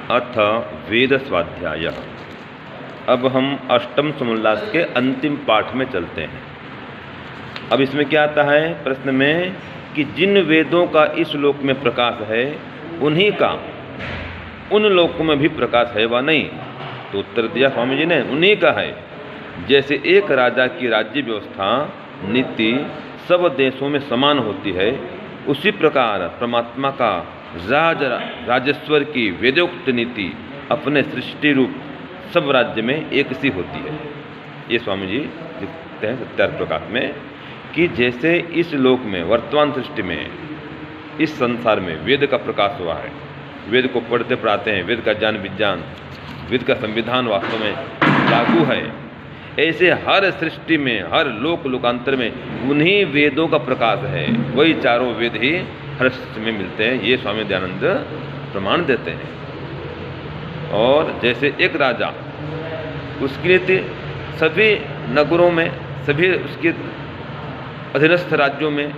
अथ वेद स्वाध्याय। अब हम अष्टम समोल्लास के अंतिम पाठ में चलते हैं। अब इसमें क्या आता है प्रश्न में कि जिन वेदों का इस लोक में प्रकाश है उन्हीं का उन लोकों में भी प्रकाश है व नहीं। तो उत्तर दिया स्वामी जी ने, उन्हीं का है। जैसे एक राजा की राज्य व्यवस्था नीति सब देशों में समान होती है, उसी प्रकार परमात्मा का राजेश्वर की वेदोक्त नीति अपने सृष्टि रूप सब राज्य में एक सी होती है। ये स्वामी जी लिखते हैं सत्यार्थ प्रकाश में कि जैसे इस लोक में वर्तमान सृष्टि में इस संसार में वेद का प्रकाश हुआ है, वेद को पढ़ते पढ़ाते हैं, वेद का ज्ञान विज्ञान, वेद का संविधान वास्तव में लागू है, ऐसे हर सृष्टि में हर लोक लोकांतर में उन्हीं वेदों का प्रकाश है। वही चारों वेद ही हर सृष्टि में मिलते हैं। ये स्वामी दयानंद प्रमाण देते हैं। और जैसे एक राजा, उसकी नीति सभी नगरों में सभी उसके अधीनस्थ राज्यों में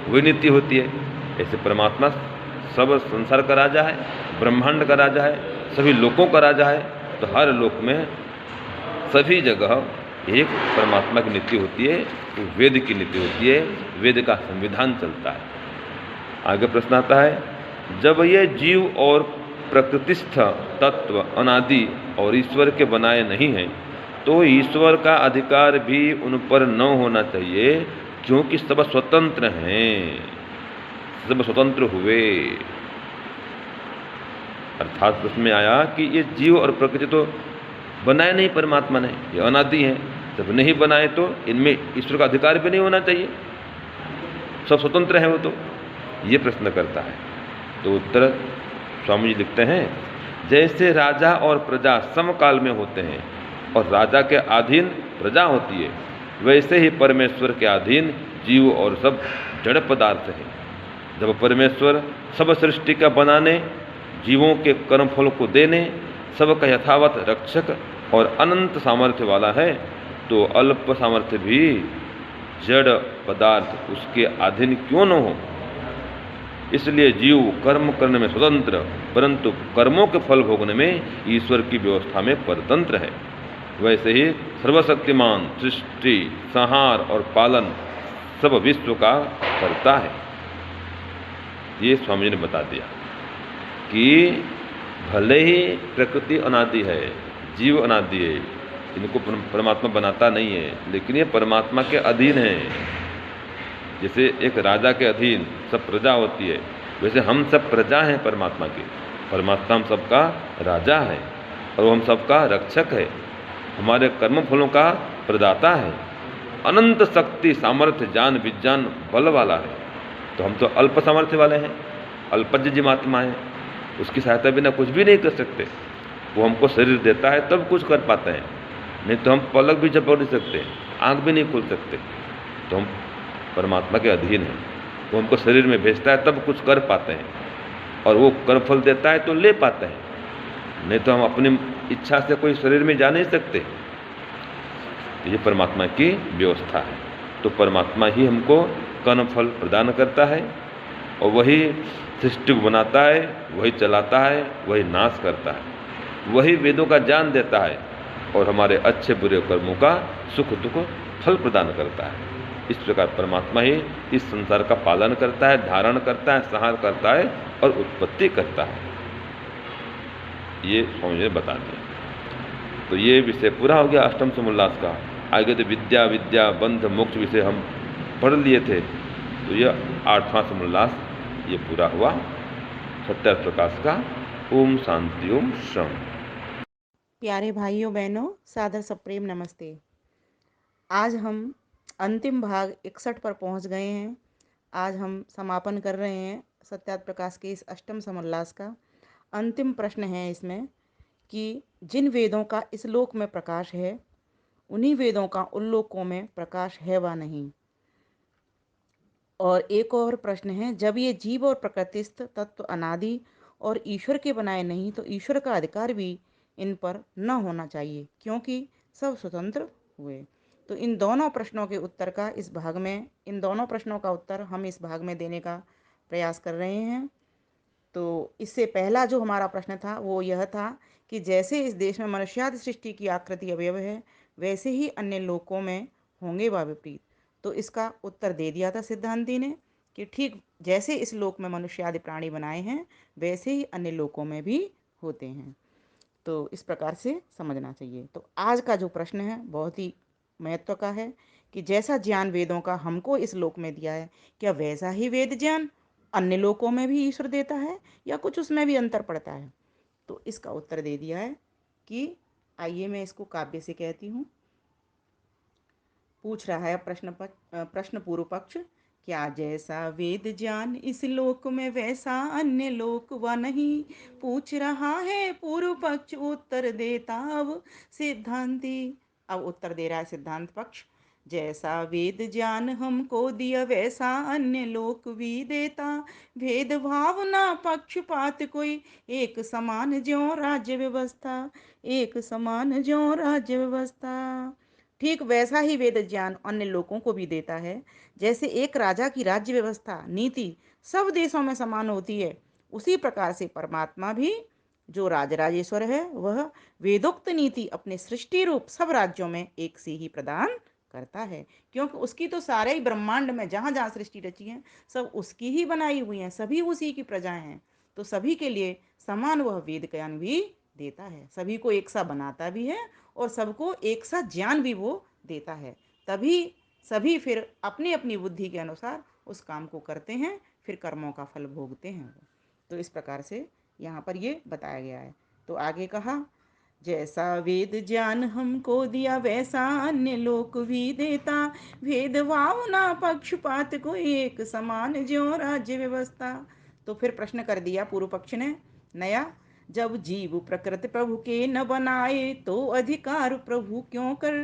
वही नीति होती है, ऐसे परमात्मा सब संसार का राजा है, ब्रह्मांड का राजा है, सभी लोकों का राजा है। तो हर लोक में सभी जगह एक परमात्मा की नीति होती है, तो वेद की नीति होती है, वेद का संविधान चलता है। आगे प्रश्न आता है, जब ये जीव और प्रकृतिस्थ तत्व अनादि और ईश्वर के बनाए नहीं हैं, तो ईश्वर का अधिकार भी उन पर न होना चाहिए, क्योंकि सब स्वतंत्र हैं, सब स्वतंत्र हुए। अर्थात प्रश्न में आया कि ये जीव और प्रकृति तो बनाए नहीं परमात्मा ने, ये अनादि हैं, जब नहीं बनाए तो इनमें ईश्वर का अधिकार भी नहीं होना चाहिए, सब स्वतंत्र हैं वो। तो ये प्रश्न करता है। तो उत्तर स्वामी जी लिखते हैं, जैसे राजा और प्रजा समकाल में होते हैं और राजा के अधीन प्रजा होती है, वैसे ही परमेश्वर के अधीन जीव और सब जड़ पदार्थ हैं। जब परमेश्वर सब सृष्टि का बनाने, जीवों के कर्मफल को देने, सबका यथावत रक्षक और अनंत सामर्थ्य वाला है, तो अल्प सामर्थ्य भी जड़ पदार्थ उसके अधीन क्यों न हो। इसलिए जीव कर्म करने में स्वतंत्र, परंतु कर्मों के फल भोगने में ईश्वर की व्यवस्था में परतंत्र है। वैसे ही सर्वशक्तिमान सृष्टि संहार और पालन सब विश्व का करता है। ये स्वामी जी ने बता दिया कि भले ही प्रकृति अनादि है, जीव अनादि है, इनको परमात्मा बनाता नहीं है, लेकिन ये परमात्मा के अधीन है। जैसे एक राजा के अधीन सब प्रजा होती है, वैसे हम सब प्रजा हैं परमात्मा के। परमात्मा हम सबका राजा है और वो हम सबका रक्षक है, हमारे कर्म फलों का प्रदाता है, अनंत शक्ति सामर्थ्य ज्ञान विज्ञान बल वाला है। तो हम तो अल्प सामर्थ्य वाले हैं, अल्पज्य जीवात्मा है, उसकी सहायता बिना कुछ भी नहीं कर सकते। वो हमको शरीर देता है तब कुछ कर पाते हैं, नहीं तो हम पलक भी झपक नहीं सकते, आँख भी नहीं खोल सकते। तो हम परमात्मा के अधीन हैं, वो हमको शरीर में भेजता है तब कुछ कर पाते हैं, और वो कर्मफल देता है तो ले पाते हैं, नहीं तो हम अपनी इच्छा से कोई शरीर में जा नहीं सकते। तो ये परमात्मा की व्यवस्था है। तो परमात्मा ही हमको कर्मफल प्रदान करता है और वही सृष्टि को बनाता है, वही चलाता है, वही नाश करता है, वही वेदों का ज्ञान देता है और हमारे अच्छे बुरे कर्मों का सुख दुख फल प्रदान करता है। इस प्रकार परमात्मा ही इस संसार का पालन करता है, धारण करता है, संहार करता है और उत्पत्ति करता है। ये स्वामी ने बता दिया। तो ये विषय पूरा हो गया अष्टम समोल्लास का। आगे तो विद्या विद्या बंध मोक्ष विषय हम पढ़ लिए थे, तो ये 8वां समोल्लास ये पूरा हुआ सत्यार्थ प्रकाश का। ओम शांति ओम शम। प्यारे भाइयों बहनों, सादर सप्रेम नमस्ते। आज हम अंतिम भाग 61 पर पहुंच गए हैं। आज हम समापन कर रहे हैं सत्यार्थ प्रकाश के इस अष्टम समोल्लास का। अंतिम प्रश्न है इसमें कि जिन वेदों का इस लोक में प्रकाश है, उन्हीं वेदों का उन लोकों में प्रकाश है व नहीं। और एक और प्रश्न है, जब ये जीव और प्रकृतिस्थ तत्व अनादि और ईश्वर के बनाए नहीं, तो ईश्वर का अधिकार भी इन पर न होना चाहिए, क्योंकि सब स्वतंत्र हुए। तो इन दोनों प्रश्नों के उत्तर का इस भाग में, इन दोनों प्रश्नों का उत्तर हम इस भाग में देने का प्रयास कर रहे हैं। तो इससे पहला जो हमारा प्रश्न था वो यह था कि जैसे इस देश में मनुष्यादि सृष्टि की आकृति अवयव है, वैसे ही अन्य लोकों में होंगे व विपरीत। तो इसका उत्तर दे दिया था सिद्धांति ने कि ठीक जैसे इस लोक में मनुष्य आदि प्राणी बनाए हैं, वैसे ही अन्य लोकों में भी होते हैं। तो इस प्रकार से समझना चाहिए। तो आज का जो प्रश्न है बहुत ही महत्व का है कि जैसा ज्ञान वेदों का हमको इस लोक में दिया है, क्या वैसा ही वेद ज्ञान अन्य लोकों में भी ईश्वर देता है या कुछ उसमें भी अंतर पड़ता है? तो इसका उत्तर दे दिया है कि आइए मैं इसको काव्य से कहती हूँ। पूछ रहा है प्रश्न पूर्व पक्ष, क्या जैसा वेद ज्ञान इस लोक में वैसा अन्य लोक व नहीं? पूछ रहा है पूर्व पक्ष, उत्तर देता अब सिद्धांति। अब उत्तर दे रहा है सिद्धांत पक्ष, जैसा वेद ज्ञान हमको दिया वैसा अन्य लोक भी देता, भेद भाव ना पक्षपात कोई, एक समान ज्यों राज्य व्यवस्था, एक समान ज्यों राज्य व्यवस्था। ठीक वैसा ही वेद ज्ञान अन्य लोगों को भी देता है। जैसे एक राजा की राज्य व्यवस्था नीति सब देशों में समान होती है, उसी प्रकार से परमात्मा भी जो राजराजेश्वर है वह वेदोक्त नीति अपने सृष्टि रूप सब राज्यों में एक सी ही प्रदान करता है, क्योंकि उसकी तो सारे ही ब्रह्मांड में जहाँ जहाँ सृष्टि रची है सब उसकी ही बनाई हुई हैं, सभी उसी की प्रजाएं हैं। तो सभी के लिए समान वह वेद ज्ञान भी देता है, सभी को एक सा बनाता भी है और सबको एक सा ज्ञान भी वो देता है। तभी सभी फिर अपनी अपनी बुद्धि के अनुसार उस काम को करते हैं, फिर कर्मों का फल भोगते हैं वो। तो इस प्रकार से यहाँ पर ये बताया गया है। तो आगे कहा, जैसा वेद ज्ञान हमको दिया वैसा अन्य लोक भी देता, भेदभाव ना पक्षपात कोई, एक समान ज्यों राज्य व्यवस्था। तो फिर प्रश्न कर दिया पूर्व पक्ष ने नया, जब जीव प्रकृति प्रभु के न बनाए तो अधिकार प्रभु क्यों कर?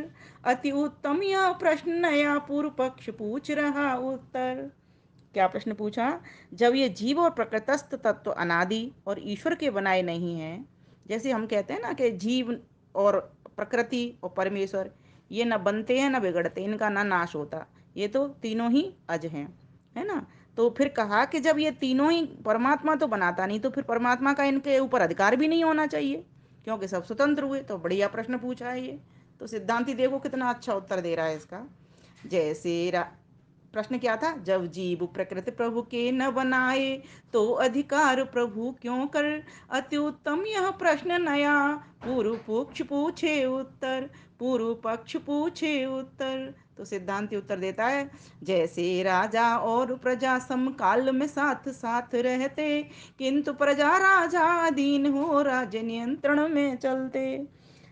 अति उत्तम यह प्रश्न नया पूर्व पक्ष पूछ रहा उत्तर। क्या प्रश्न पूछा? जब ये जीव और प्रकृतस्थ तत्व अनादि और ईश्वर के बनाए नहीं हैं, जैसे हम कहते हैं ना कि जीव और प्रकृति और परमेश्वर ये न बनते हैं न बिगड़ते, इनका ना नाश होता, ये तो तीनों ही अज हैं, है ना? तो फिर कहा कि जब ये तीनों ही परमात्मा तो बनाता नहीं, तो फिर परमात्मा का इनके ऊपर अधिकार भी नहीं होना चाहिए, क्योंकि सब स्वतंत्र हुए। तो बढ़िया प्रश्न पूछा है ये। तो सिद्धांति देखो कितना अच्छा उत्तर दे रहा है इसका। जैसे प्रश्न क्या था? जब जीव प्रकृति प्रभु के न बनाए तो अधिकार प्रभु क्यों कर? अति उत्तम यह प्रश्न नया पूर्व पक्ष पूछे उत्तर, पूर्व पक्ष पूछे उत्तर। तो सिद्धांति उत्तर देता है, जैसे राजा और प्रजा समकाल में साथ साथ रहते, किंतु प्रजा राजा अधीन हो राज्य नियंत्रण में चलते।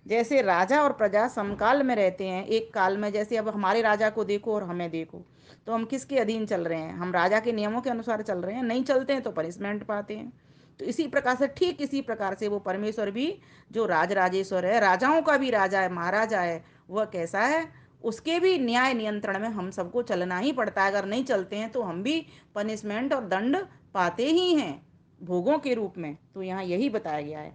जैसे राजा और प्रजा समकाल में रहते हैं, एक काल में, जैसे अब हमारे राजा को देखो और हमें देखो, तो हम किसके अधीन चल रहे हैं? हम राजा के नियमों के अनुसार चल रहे हैं, नहीं चलते हैं तो पनिशमेंट पाते हैं। तो इसी प्रकार से, ठीक इसी प्रकार से वो परमेश्वर भी जो राजराजेश्वर है, राजाओं का भी राजा है, महाराजा है, वह कैसा है? उसके भी न्याय नियंत्रण में हम सबको चलना ही पड़ता है। अगर नहीं चलते हैं तो हम भी पनिशमेंट और दंड पाते ही हैं भोगों के रूप में। तो यहाँ यही बताया गया है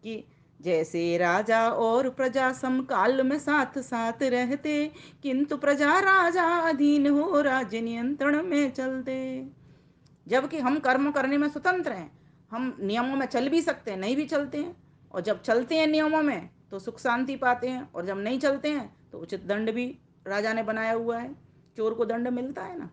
कि जैसे राजा और प्रजा समकाल में साथ साथ रहते, किंतु प्रजा राजा अधीन हो राज्य नियंत्रण में चलते। जबकि हम कर्म करने में स्वतंत्र हैं, हम नियमों में चल भी सकते हैं, नहीं भी चलते हैं, और जब चलते हैं नियमों में तो सुख शांति पाते हैं, और जब नहीं चलते हैं तो उचित दंड भी राजा ने बनाया हुआ है। चोर को दंड मिलता है ना,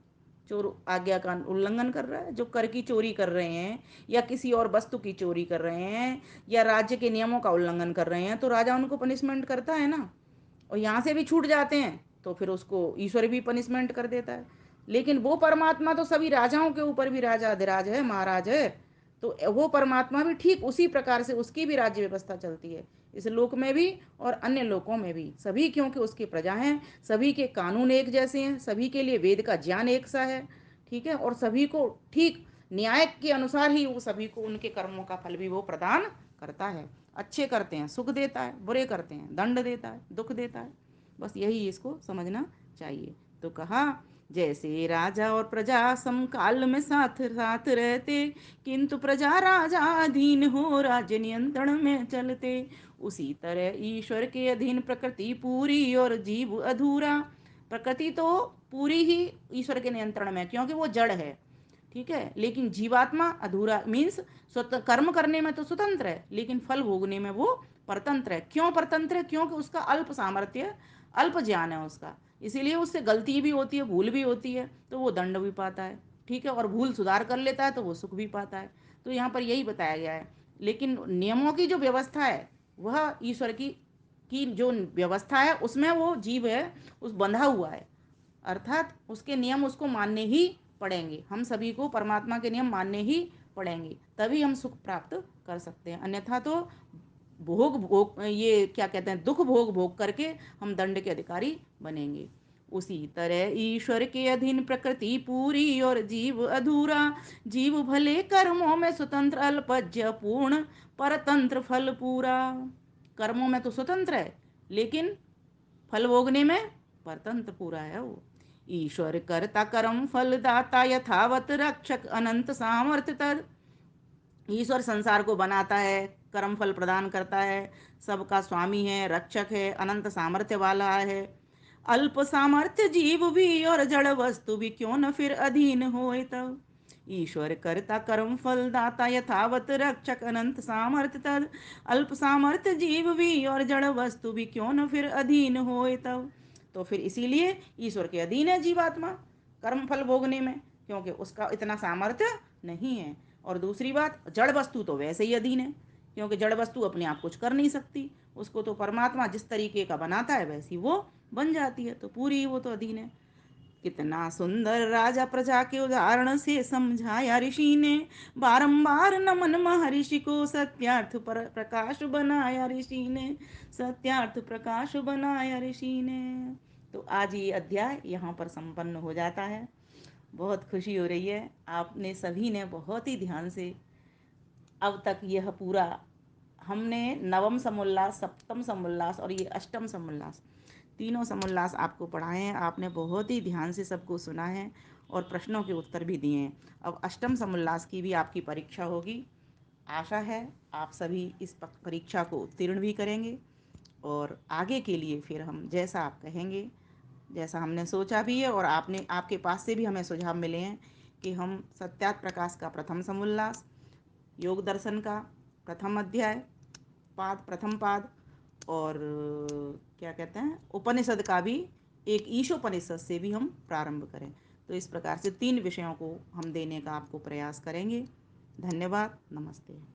चोर आज्ञा का उल्लंघन कर रहा है, जो कर की चोरी कर रहे हैं या किसी और वस्तु की चोरी कर रहे हैं या राज्य के नियमों का उल्लंघन कर रहे हैं, तो राजा उनको पनिशमेंट करता है ना। और यहाँ से भी छूट जाते हैं तो फिर उसको ईश्वर भी पनिशमेंट कर देता है। लेकिन वो परमात्मा तो सभी राजाओं के ऊपर भी राजा अधिराज है, महाराज है। तो वो परमात्मा भी ठीक उसी प्रकार से उसकी भी राज्य व्यवस्था चलती है, इस लोक में भी और अन्य लोकों में भी। सभी क्योंकि उसकी प्रजा हैं, सभी के कानून एक जैसे हैं, सभी के लिए वेद का ज्ञान एक सा है, ठीक है। और सभी को ठीक न्याय के अनुसार ही वो सभी को उनके कर्मों का फल भी वो प्रदान करता है। अच्छे करते हैं सुख देता है, बुरे करते हैं दंड देता है, दुख देता है। बस यही इसको समझना चाहिए। तो कहा, जैसे राजा और प्रजा समकाल में साथ साथ रहते, किंतु प्रजा राजा अधीन हो राज्य नियंत्रण में चलते, उसी तरह ईश्वर के अधीन प्रकृति पूरी और जीव अधूरा। प्रकृति तो पूरी ही ईश्वर के नियंत्रण में, क्योंकि वो जड़ है, ठीक है। लेकिन जीवात्मा अधूरा मीन्स कर्म करने में तो स्वतंत्र है, लेकिन फल भोगने में वो परतंत्र है। क्यों परतंत्र है? क्योंकि उसका अल्प सामर्थ्य, अल्प ज्ञान है उसका, इसीलिए उससे गलती भी होती है, भूल भी होती है, तो वो दंड भी पाता है। ठीक है। और भूल सुधार कर लेता है तो वो सुख भी पाता है। तो यहाँ पर यही बताया गया है। लेकिन नियमों की जो व्यवस्था है वह ईश्वर की जो व्यवस्था है उसमें वो जीव है उस बंधा हुआ है, अर्थात उसके नियम उसको मानने ही पड़ेंगे। हम सभी को परमात्मा के नियम मानने ही पड़ेंगे, तभी हम सुख प्राप्त कर सकते हैं। अन्यथा तो भोग भोग ये क्या कहते हैं, दुख भोग भोग करके हम दंड के अधिकारी बनेंगे। उसी तरह ईश्वर के अधीन प्रकृति पूरी और जीव अधूरा। जीव भले कर्मों में स्वतंत्र, अल्पज्य पूर्ण, परतंत्र फल पूरा। कर्मों में तो स्वतंत्र है, लेकिन फल भोगने में परतंत्र पूरा है वो। ईश्वर कर्ता कर्म फल दाता, यथावत रक्षक अनंत सामर्थ्य तद। ईश्वर संसार को बनाता है, कर्म फल प्रदान करता है, सबका स्वामी है, रक्षक है, अनंत सामर्थ्य वाला है। अल्प सामर्थ्य जीव भी और जड़ वस्तु भी क्यों न फिर अधीन होए तब। ईश्वर कर्ता कर्म फल दाता, यथावत रक्षक अनंत सामर्थ्य तद। अल्प सामर्थ्य जीव भी और जड़ वस्तु भी क्यों न फिर अधीन होए तब। तो फिर इसीलिए ईश्वर के अधीन है जीवात्मा कर्म फल भोगने में, क्योंकि उसका इतना सामर्थ्य नहीं है। और दूसरी बात, जड़ वस्तु तो वैसे ही अधीन है, क्योंकि जड़ वस्तु अपने आप कुछ कर नहीं सकती, उसको तो परमात्मा जिस तरीके का बनाता है वैसी वो बन जाती है, तो पूरी वो तो अधीन है। कितना सुंदर राजा प्रजा के उदाहरण से समझाया ऋषि ने, बारंबार नमन महर्षि को, सत्यार्थ पर प्रकाश बनाया ऋषि ने, सत्यार्थ प्रकाश बनाया ऋषि ने। तो आज ये अध्याय यहाँ पर संपन्न हो जाता है। बहुत खुशी हो रही है, आपने सभी ने बहुत ही ध्यान से अब तक यह पूरा, हमने नवम समुल्लास, सप्तम समुल्लास और ये अष्टम समुल्लास, तीनों समुल्लास आपको पढ़ाए हैं। आपने बहुत ही ध्यान से सबको सुना है और प्रश्नों के उत्तर भी दिए हैं। अब अष्टम समुल्लास की भी आपकी परीक्षा होगी। आशा है आप सभी इस परीक्षा को उत्तीर्ण भी करेंगे, और आगे के लिए फिर हम जैसा आप कहेंगे, जैसा हमने सोचा भी है और आपने, आपके पास से भी हमें सुझाव मिले हैं कि हम सत्यार्थ प्रकाश का प्रथम समुल्लास, योग दर्शन का प्रथम अध्याय, प्रथम पाद, और क्या कहते हैं उपनिषद का भी एक ईशोपनिषद से भी हम प्रारंभ करें। तो इस प्रकार से 3 विषयों को हम देने का आपको प्रयास करेंगे। धन्यवाद। नमस्ते।